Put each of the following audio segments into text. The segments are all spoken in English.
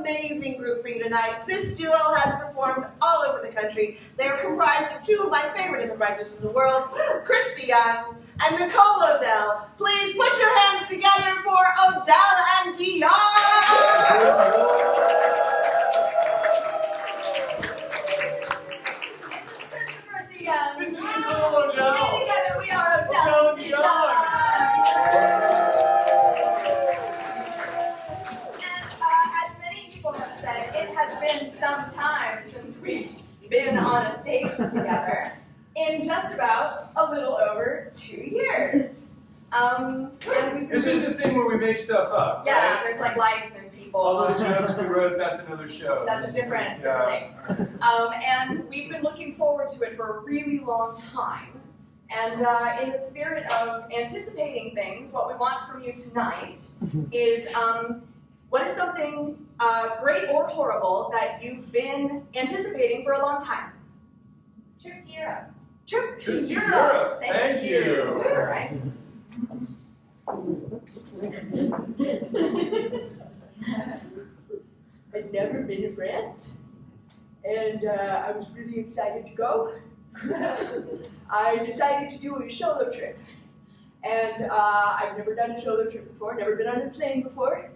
amazing group for you tonight. This duo has performed all over the country. They are comprised of two of my favorite improvisers in the world, Chris DeJong and Nicole Odell. Please put your hands together for Odell and DeJong! This is Nicole Odell. And together we are Odell and DeJong. As many people have said, it has been some time since we've been on a stage together. In just about a little over 2 years. This is the thing where we make stuff up. Yeah, right? there's like lights, there's people. All those jokes we wrote, that's another show. That's a different thing. And we've been looking forward to it for a really long time. And in the spirit of anticipating things, what we want from you tonight is what is something great or horrible that you've been anticipating for a long time? Trip to Europe. Trip to Europe. Thank you. All right. I'd never been to France, and I was really excited to go. I decided to do a solo trip, and I've never done a solo trip before, never been on a plane before,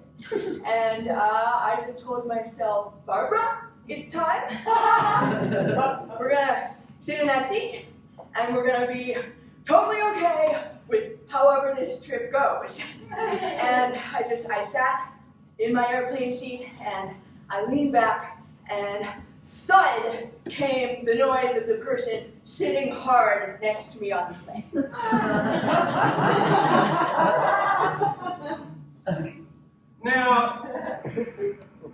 and I just told myself, Barbara, it's time. We're gonna sit in that seat, and we're gonna be totally okay with however this trip goes. And I sat in my airplane seat, and I leaned back, and thud came the noise of the person sitting hard next to me on the plane. Now,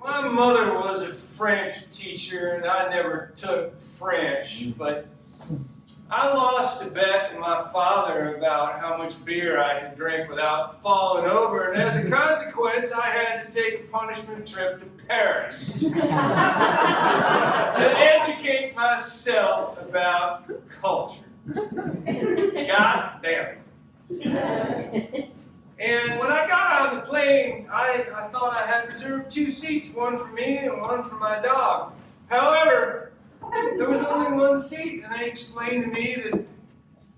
my mother was a French teacher, and I never took French, but I lost a bet with my father about how much beer I could drink without falling over, and as a consequence, I had to take a punishment trip to Paris to educate myself about culture. God damn it. And when I got on the plane, I thought I had reserved 2 seats, one for me and one for my dog. However, there was only 1 seat, and they explained to me that,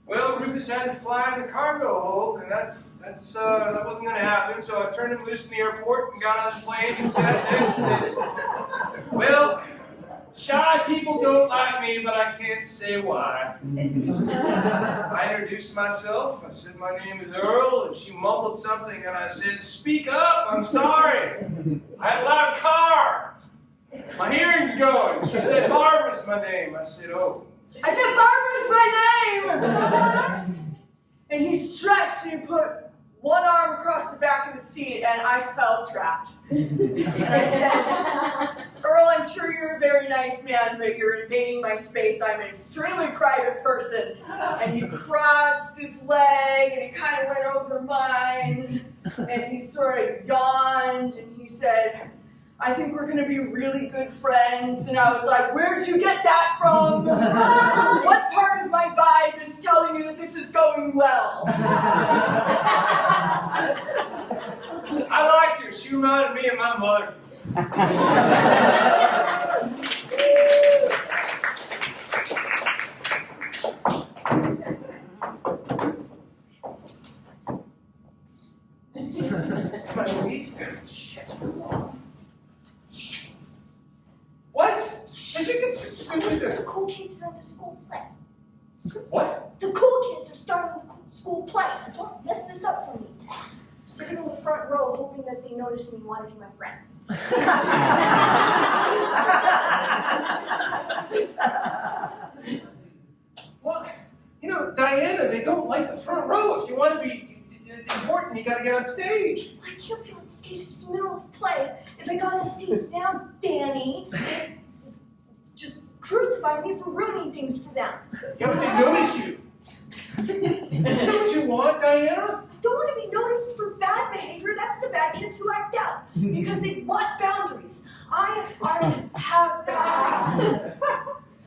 well, Rufus had to fly in the cargo hold, and that wasn't going to happen. So I turned him loose in the airport and got on the plane and sat next to this. Well, shy people don't like me, but I can't say why. I introduced myself. I said my name is Earl, and she mumbled something, and I said, "Speak up, I'm sorry. I had a loud car. My hearing's going." She said, "Barbara's my name." I said, "Oh." I said, "Barbara's my name!" And he stretched and he put one arm across the back of the seat, and I felt trapped. And I said, "Earl, I'm sure you're a very nice man, but you're invading my space. I'm an extremely private person." And he crossed his leg, and he kind of went over mine, and he sort of yawned, and he said, "I think we're going to be really good friends." And I was like, "Where'd you get that from? What part of my vibe is telling you that this is going well?" I liked her. She reminded me of my mother. My weed? Shit. What? The cool kids are in the school play. What? The cool kids are starting the school play, so don't mess this up for me. I'm sitting in the front row hoping that they notice me and want to be my friend. Well, you know, Diana, they don't like the front row. If you want to be important, you got to get on stage. I can't be on stage in the middle of the play. If I got on stage now, Danny, they'd just crucify me for ruining things for them. Yeah, but they notice you. Don't you want, Diana? I don't want to be noticed for bad behavior. That's the bad kids who act out. Because they want boundaries. I already have boundaries.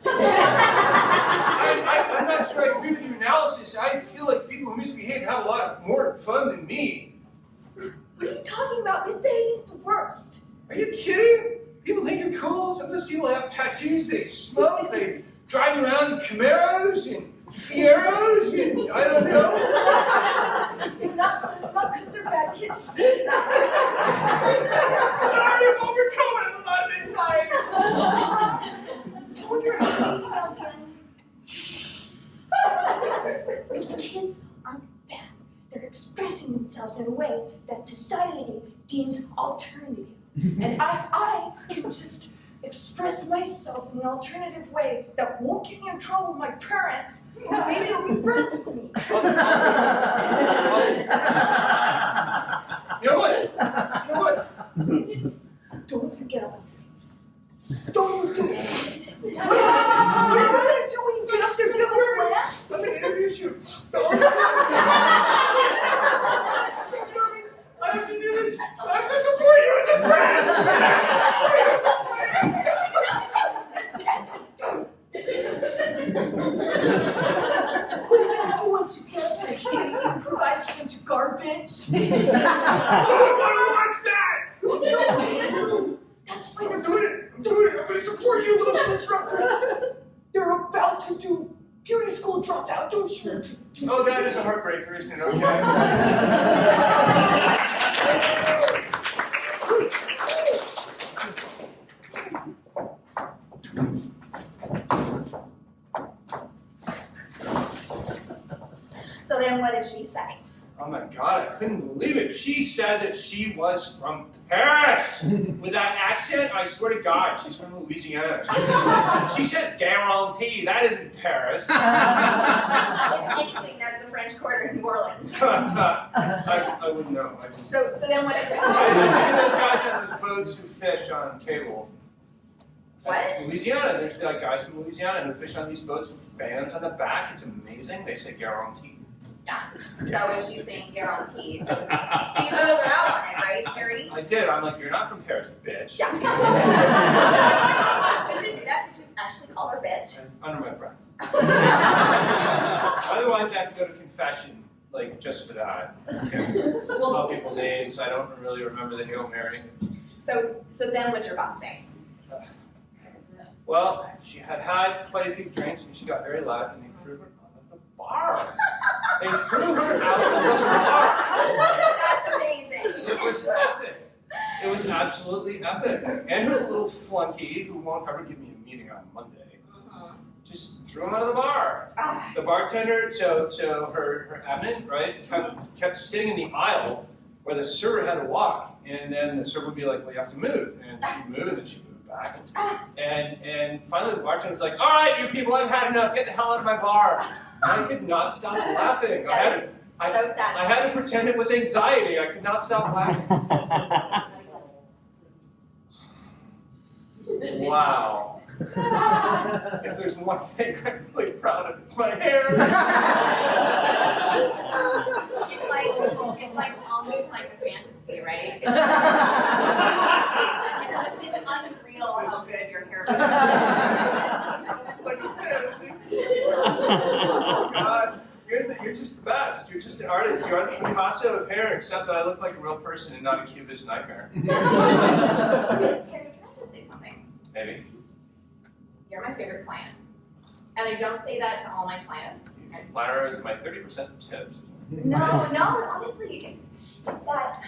I'm not sure I agree with your analysis. I feel like people who misbehave have a lot more fun than me. What are you talking about? Misbehaving is the worst. Are you kidding? people have tattoos, they smoke, they drive around in Camaros and Fieros, and I don't know. It's not because they're bad kids. Sorry, I'm overcoming with my anxiety. Tone your head down, Danny. These kids aren't bad. They're expressing themselves in a way that society deems alternative. And if I can just express myself in an alternative way that won't get me in trouble with my parents, maybe they'll be friends with me. You know what? Don't you get up on stage. Don't you do it. What am I going to do when you get up there? Do you have a plan? I'm an interview shoot. I'm so nervous. I have to do this. I have to support you as a friend. What are you going to do once you get up there? You're going to improvise a bunch of garbage? Nobody wants that. That's why they're Do it. I'm going to support you. Don't you interrupt us. They're about to do beauty school dropout. Don't you? Oh, that is a heartbreaker, isn't it? Okay. So then what did she say? Oh my God, I couldn't believe it. She said that she was from Paris. With that accent, I swear to God, she's from Louisiana. She says guarantee. That isn't Paris. If anything, that's the French Quarter in New Orleans. I wouldn't know. I just, So then what did I think of those guys on those boats who fish on cable. What? Louisiana. There's like guys from Louisiana who fish on these boats with fans on the back. It's amazing. They say guarantee. Yeah. So if she's saying guarantee, so you threw her out on it, right, Terry? I did. I'm like, you're not from Paris, bitch. Yeah. Did you do that? Did you actually call her bitch? Under my breath. Otherwise, I have to go to confession, like, just for that. Okay. Call people names. I don't really remember the Hail Mary. So then what'd your boss say? Well, she had had quite a few drinks and she got very loud and they threw her out of the bar. They threw her out of the bar. That's amazing. It was epic. It was absolutely epic. And her little flunky, who won't ever give me a meeting on Monday, just threw him out of the bar. The bartender, so her admin, right, kept sitting in the aisle where the server had to walk. And then the server would be like, well, you have to move. And she'd move, and then she'd move back. And finally the bartender was like, all right, you people, I've had enough. Get the hell out of my bar. And I could not stop laughing. So sad. I had to pretend it was anxiety. I could not stop laughing. Wow. If there's one thing I'm really proud of, it's my hair. It's like almost like a fantasy, right? It's unreal how good your hair is. It's like a fantasy. Oh God. You're just the best. You're just an artist. You are the Picasso of hair, except that I look like a real person and not a cubist nightmare. Terry, can I just say something? Maybe. You're my favorite client. And I don't say that to all my clients. Flower is my 30% tips. No, honestly, it's that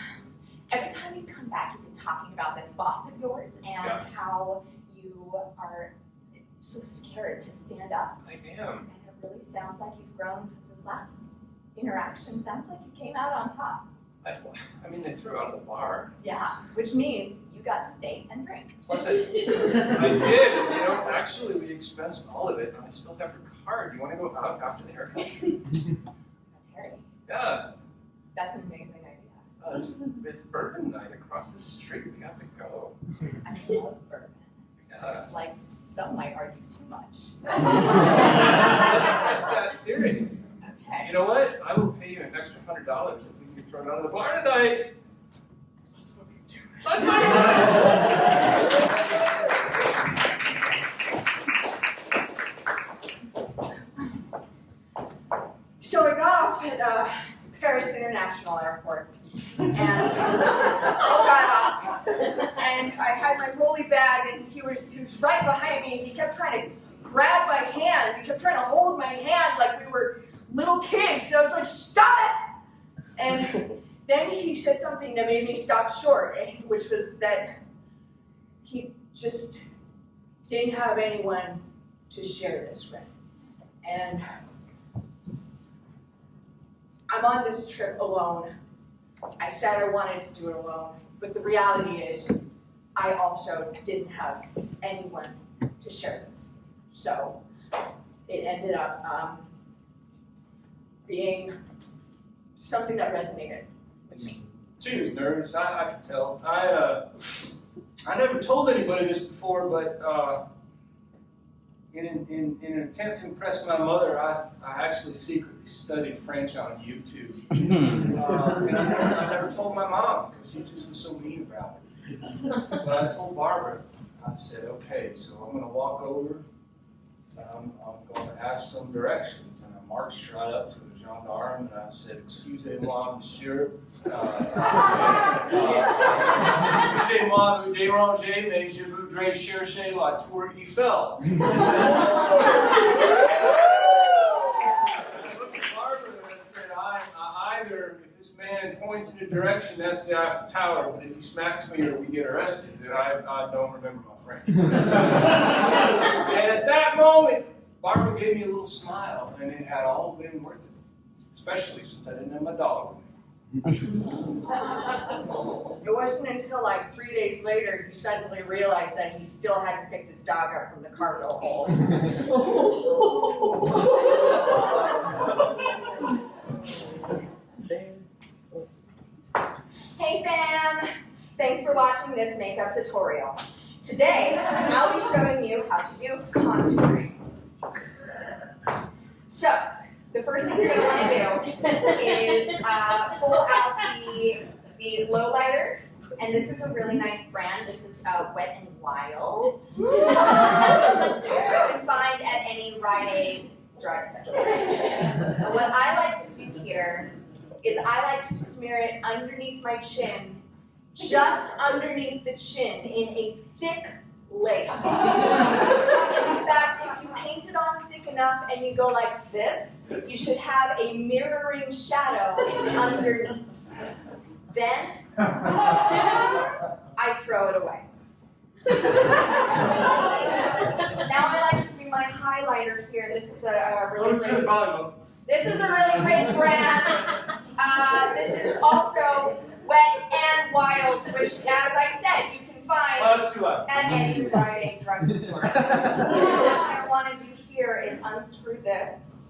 every time you come back, you've been talking about this boss of yours and how you are so scared to stand up. I am. And it really sounds like you've grown because this last interaction sounds like you came out on top. I mean, they threw her out of the bar. Yeah, which means you got to stay and drink. Plus, I did. And, actually, we expensed all of it, and I still have her card. You want to go out after the haircut? Terry, Yeah. that's an amazing idea. It's bourbon night across the street. We have to go. I love bourbon. Yeah. Like, some might argue too much. Let's test that theory. Okay. You know what? I will pay you an extra $100 if we can get thrown out of the bar tonight. Let's fucking do it. Let's fucking So I got off at Paris International Airport, and I got off and I had my rolly bag, and he was right behind me, and he kept trying to grab my hand. He kept trying to hold my hand like we were little kids. And I was like, stop it! And then he said something that made me stop short, which was that he just didn't have anyone to share this with. And I'm on this trip alone. I said I wanted to do it alone, but the reality is I also didn't have anyone to share this. So it ended up being something that resonated with me. Cheers, nerds. I can tell. I never told anybody this before, but in an attempt to impress my mother, I actually secretly studied French on YouTube. And I never told my mom because she just was so mean about it. But I told Barbara, I said, okay, so I'm going to walk over and I'm going to ask some directions. And I marched right up to the gendarme and I said, excusez-moi, monsieur. Excusez-moi, vous dérangez, mais je voudrais chercher la Tour Eiffel. I looked at Barbara and I said, either if this man points in a direction, that's the Eiffel Tower, but if he smacks me or we get arrested, then I don't remember my French. And at that moment, Barbara gave me a little smile, and it had all been worth it, especially since I didn't have my dog with me. It wasn't until like 3 days later he suddenly realized that he still hadn't picked his dog up from the cargo hold. Hey fam! Thanks for watching this makeup tutorial. Today, I'll be showing you how to do contouring. So, the first thing you're going to want to do is pull out the lowlighter, and this is a really nice brand. This is Wet n Wild, which you can find at any Rite Aid drugstore. And what I like to do here is I like to smear it underneath my chin, just underneath the chin in a thick layer. In fact, if you paint it on thick enough and you go like this, you should have a mirroring shadow underneath. Then, I throw it away. Now I like to do my highlighter here. This is a really great brand. This is also Wet n Wild, which, as I said, you can find at any Rite Aid drugstore. What you're going to want to do here is unscrew this,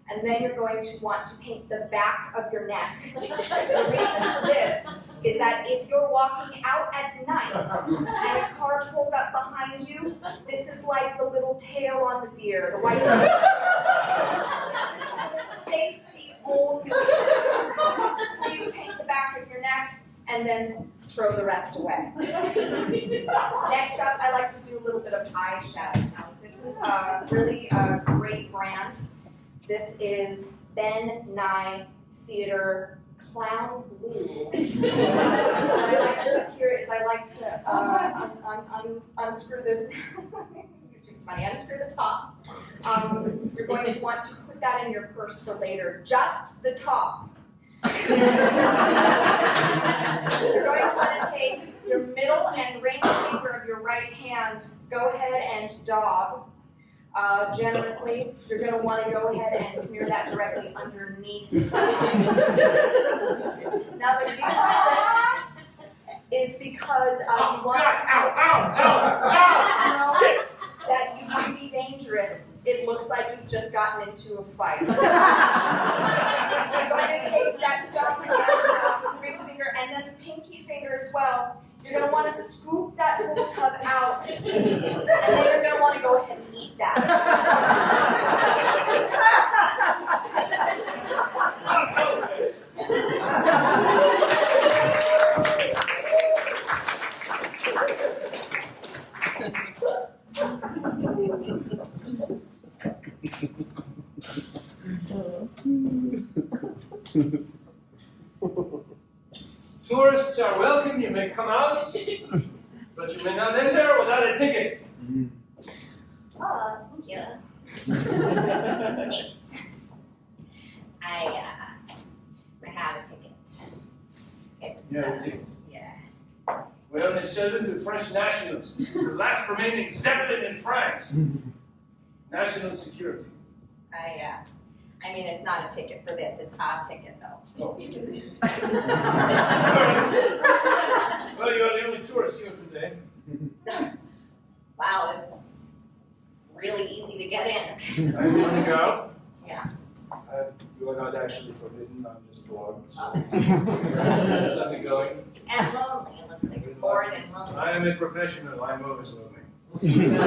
and then you're going to want to paint the back of your neck. The reason for this is that if you're walking out at night and a car pulls up behind you, this is like the little tail on the deer, the white deer. Safety only. Please paint the back of your neck and then throw the rest away. Next up, I like to do a little bit of eyeshadow. Now, this is a really great brand. This is Ben Nye Theater Clown Blue. What I like to do here is I like to unscrew the, YouTube's funny, unscrew the top. You're going to want to put that in your purse for later, just the top. You're going to want to take your middle and ring finger of your right hand, go ahead and daub generously. You're going to want to go ahead and smear that directly underneath. Now the reason for this is because you want that you can be dangerous. It looks like you've just gotten into a fight. You're going to take that thumb and ring finger and then the pinky finger as well. You're going to want to scoop that whole tub out, and then you're going to want to go ahead and eat that. Tourists are welcome, you may come out. but you may not enter without a ticket. Oh, thank you. Thanks. I have a ticket. It's, You have a ticket. Yeah. We only sell them to French nationals. This is the last remaining Zeppelin in France. National security. I mean, it's not a ticket for this, it's a ticket though. Oh. Well, you're the only tourist here today. Wow, this is really easy to get in. Are you on the go? Yeah. You are not actually forbidden, I'm just bored. So. Let's let me going. And lonely, it looks like you're bored and lonely. I am a professional, I'm always lonely. I'm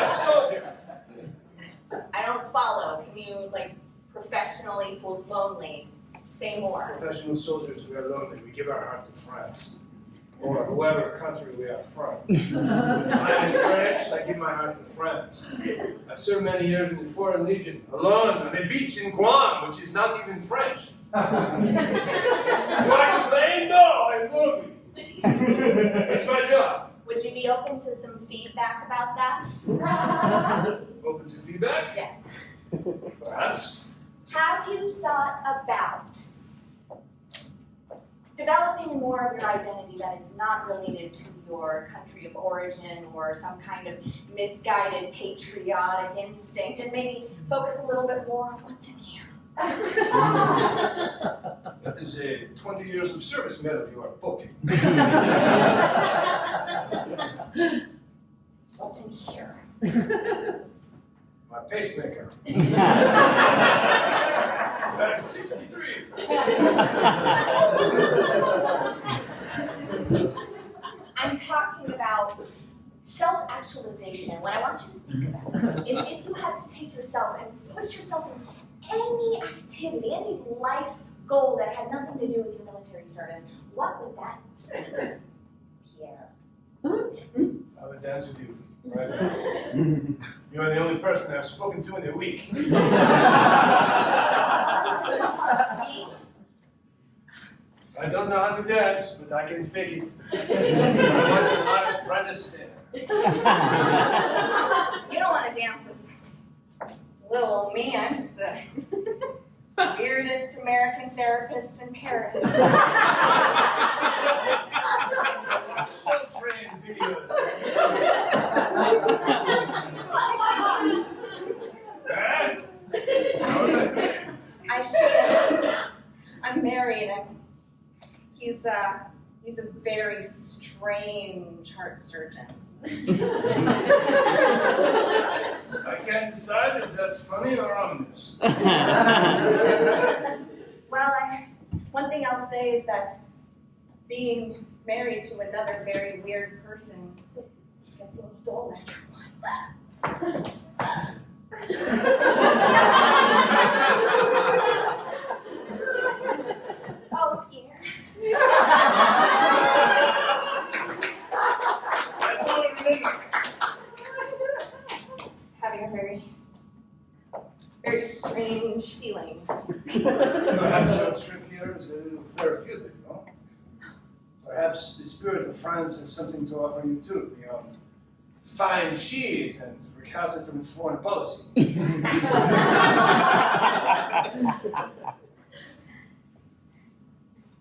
a soldier. I don't follow. Can you, like, professional equals lonely? Say more. Professional soldiers, we are lonely. We give our heart to France. Or whoever country we are from. I'm in French, I give my heart to France. I served many years in the Foreign Legion, alone on a beach in Guam, which is not even French. Do I complain? No, I'm lonely. It's my job. Would you be open to some feedback about that? Open to feedback? Yeah. Perhaps. Have you thought about developing more of your identity that is not related to your country of origin or some kind of misguided patriotic instinct, and maybe focus a little bit more on what's in here? That is a 20 years of service medal you are booking. What's in here? My pacemaker. I'm 63. I'm talking about self-actualization. What I want you to think about is if you had to take yourself and put yourself in any activity, any life goal that had nothing to do with your military service, what would that be, Pierre? I would dance with you right now. You are the only person I've spoken to in a week. I don't know how to dance, but I can fake it. I watch a lot of Fred Astaire. You don't want to dance with little old me. I'm just the weirdest American therapist in Paris. Soul Train videos. I should. I'm married, and he's a very strange heart surgeon. I can't decide if that's funny or ominous. Well, one thing I'll say is that being married to another very weird person gets a little dull after a while. Oh, Pierre. That's all I remember. Having a very, very strange feeling. Perhaps your trip here is a little therapeutic, no? Perhaps the spirit of France has something to offer you too, beyond fine cheese and recalcitrant foreign policy.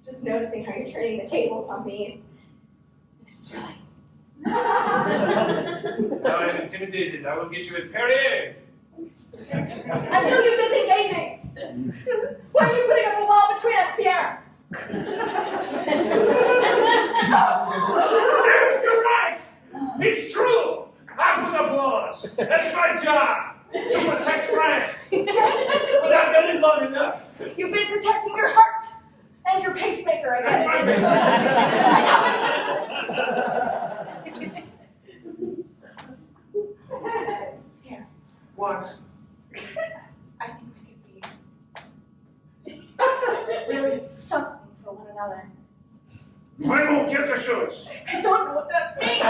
Just noticing how you're turning the tables on me. It's really. Now I'm intimidated. I will get you a Perrier. I feel you disengaging! Why are you putting up a wall between us, Pierre? You're right! It's true! I put up walls. That's my job! To protect France! But I've done it long enough. You've been protecting your heart and your pacemaker, I get it. Here, What? I think we could be really something for one another. Vraiment quelque chose. I don't know what that means.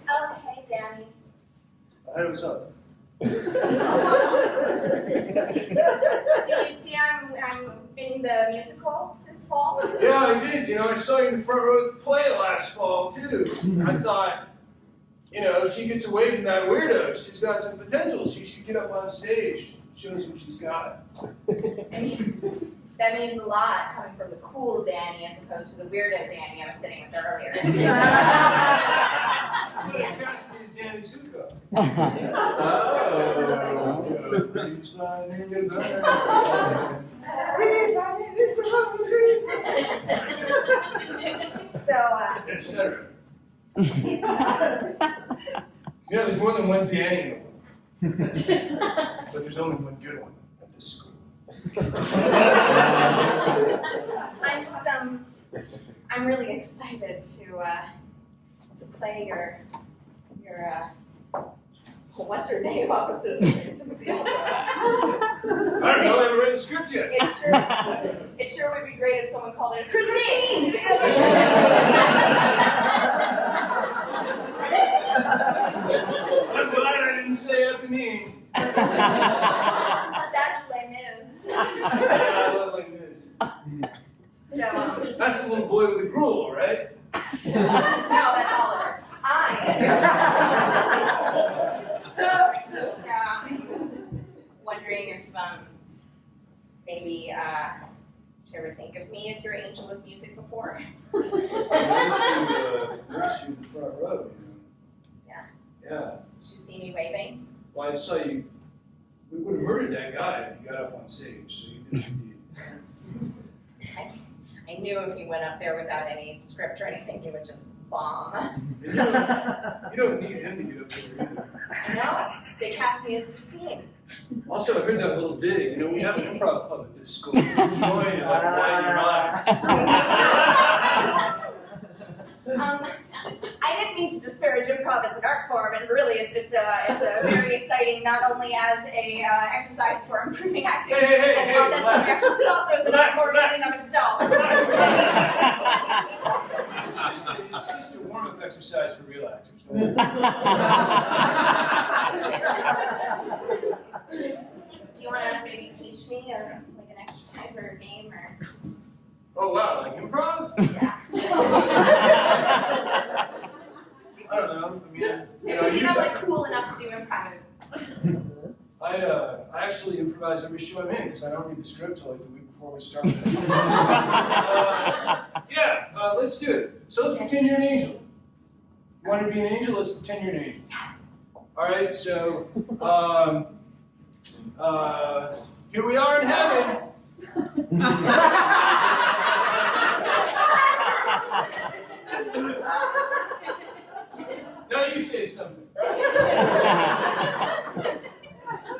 Oh, hey, Danny. Hey, what's up? musical this fall? Yeah, I did. I saw you in the front row at the play last fall, too. I thought, if she gets away from that weirdo, she's got some potential. She should get up on stage, show us what she's got. I mean, that means a lot coming from the cool Danny as opposed to the weirdo Danny I was sitting with earlier. They cast me as Danny Zuko. So, Etc. There's more than one Danny in the world. But there's only one good one at this school. I'm really excited to play your what's her name opposite of the Timothy Alva. I don't know, I haven't read the script yet. It sure would be great if someone called it Christine! I'm glad I didn't say Eponine. That's Les Mis. Yeah, I love like this. So, That's the little boy with the gruel, right? no, that's Oliver. I'm just wondering if maybe you ever think of me as your angel of music before? I missed you in the front row, Yeah. Yeah. Did you see me waving? Well, I saw you. We would have murdered that guy if he got up on stage, so you did indeed. I knew if he went up there without any script or anything, he would just bomb. You don't need him to get up there either. No, they cast me as Christine. Also, I heard that little ditty. We have an improv club at this school. Join and widen your mind. I didn't mean to disparage improv as an art form, and really, it's a very exciting, not only as a exercise for improving acting and authentic action, but also as an art form in and of itself. It's just a warm-up exercise for real actors. Don't worry. Do you want to maybe teach me like an exercise or a game or? Oh wow, like improv? Yeah. I don't know. I mean, If you're not like cool enough to do improv. I actually improvise every show I'm in because I don't read the script till like the week before we start. Let's do it. So let's pretend you're an angel. You want to be an angel? Let's pretend you're an angel. All right. So here we are in heaven. Now you say something.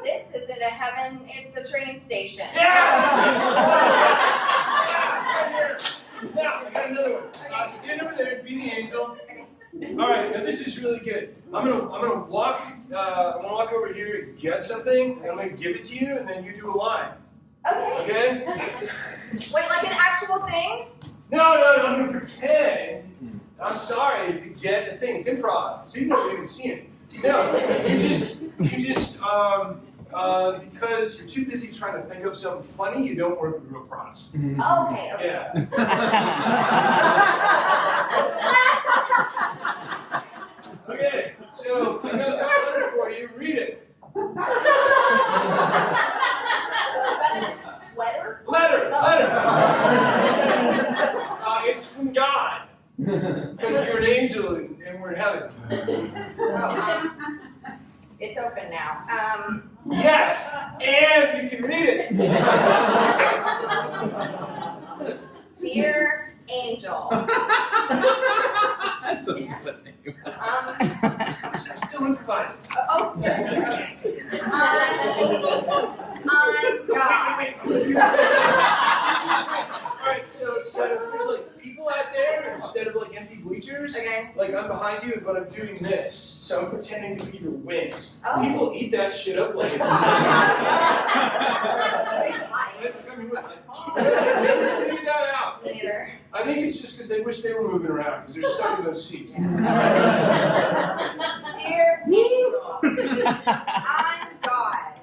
This isn't a heaven, it's a training station. Yeah! Now, I got another one. Stand over there, be the angel. All right, now this is really good. I'm gonna walk over here and get something, and I'm gonna give it to you, and then you do a line. Okay. Okay? Wait, like an actual thing? No, I'm gonna pretend. I'm sorry to get a thing. It's improv, so you don't even see it. No, you just because you're too busy trying to think of something funny, you don't work with real props. Okay. Yeah. Okay, so I got this letter for you. Read it. Sweater? Letter. It's from God. Because you're an angel and we're in heaven. It's open now. Yes, and you can read it. Dear Angel. I'm still improvising. Yes. Okay. I'm God. Wait. Alright, so there's like people out there instead of like empty bleachers. Okay. Like I'm behind you, but I'm doing this. So I'm pretending to be your wings. Oh. People eat that shit up like it's I never figured that out. Me neither. I think it's just because they wish they were moving around because they're stuck in those seats. Dear Angel, I'm God.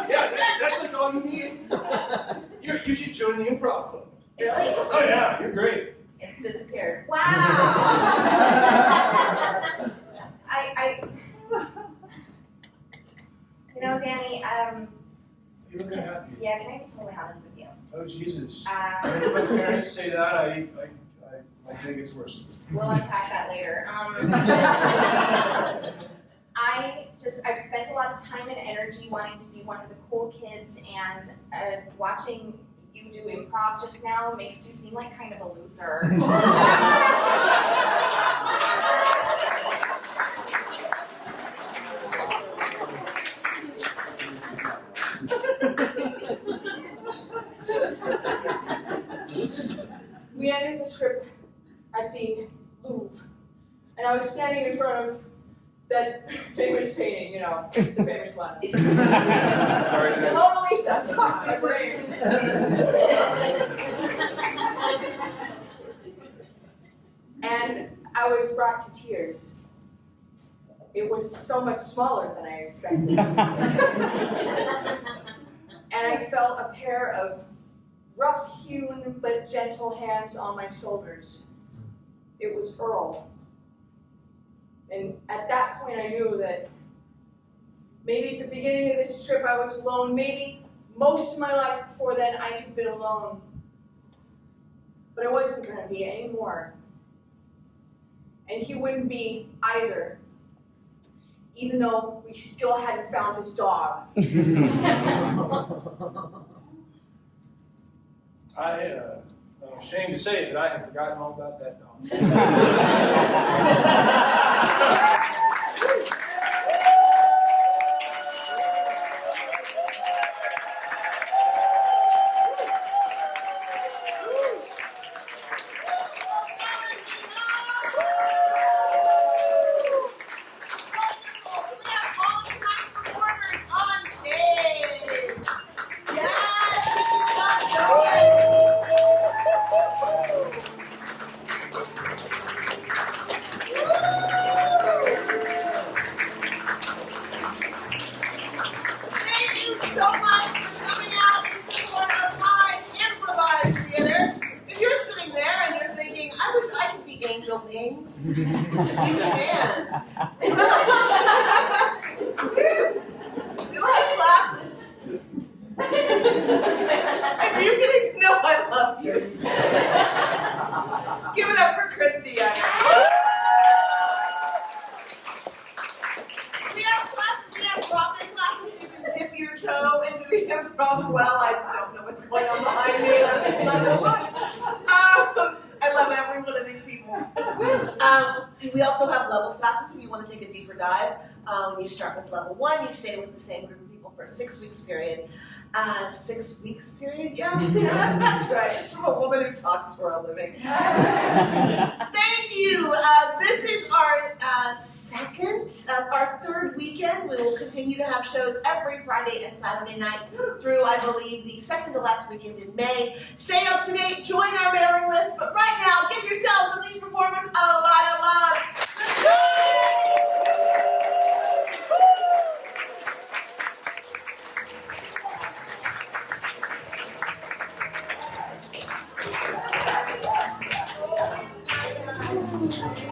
Yeah, that's like all you should join the improv club. Really? Oh yeah, you're great. It's disappeared. Wow. You know, Danny, You look happy. yeah, can I be totally honest with you? Oh Jesus. Uh, When my parents say that, I think it's worse. We'll unpack that later. I've spent a lot of time and energy wanting to be one of the cool kids, and watching you do improv just now makes you seem like kind of a loser. We ended the trip at the Louvre, and I was standing in front of that famous painting, you know, the famous one. Sorry. Mona Lisa, fuck my brain. And I was brought to tears. It was so much smaller than I expected. And I felt a pair of rough-hewn but gentle hands on my shoulders. It was Earl. And at that point I knew that maybe at the beginning of this trip I was alone, maybe most of my life before then I had been alone. But I wasn't going to be anymore. And he wouldn't be either, even though we still hadn't found his dog. I'm ashamed to say that I have forgotten all about that dog. You can. You have classes. And you can know I love you. Give it up for Christy. We have classes. We have drop-in classes. You can dip your toe into the improv well. I don't know what's going on behind me. I'm just not gonna look. I love every one of these people. We also have levels classes if you want to take a deeper dive. You start with level 1, you stay with the same group of people for a 6 weeks period. 6 weeks period? Yeah, that's right. It's from a woman who talks for a living. Thank you. This is our our third weekend. We will continue to have shows every Friday and Saturday night through, I believe, the second to last weekend in May. Stay up to date, join our mailing list, but right now, give yourselves and these performers a lot of love.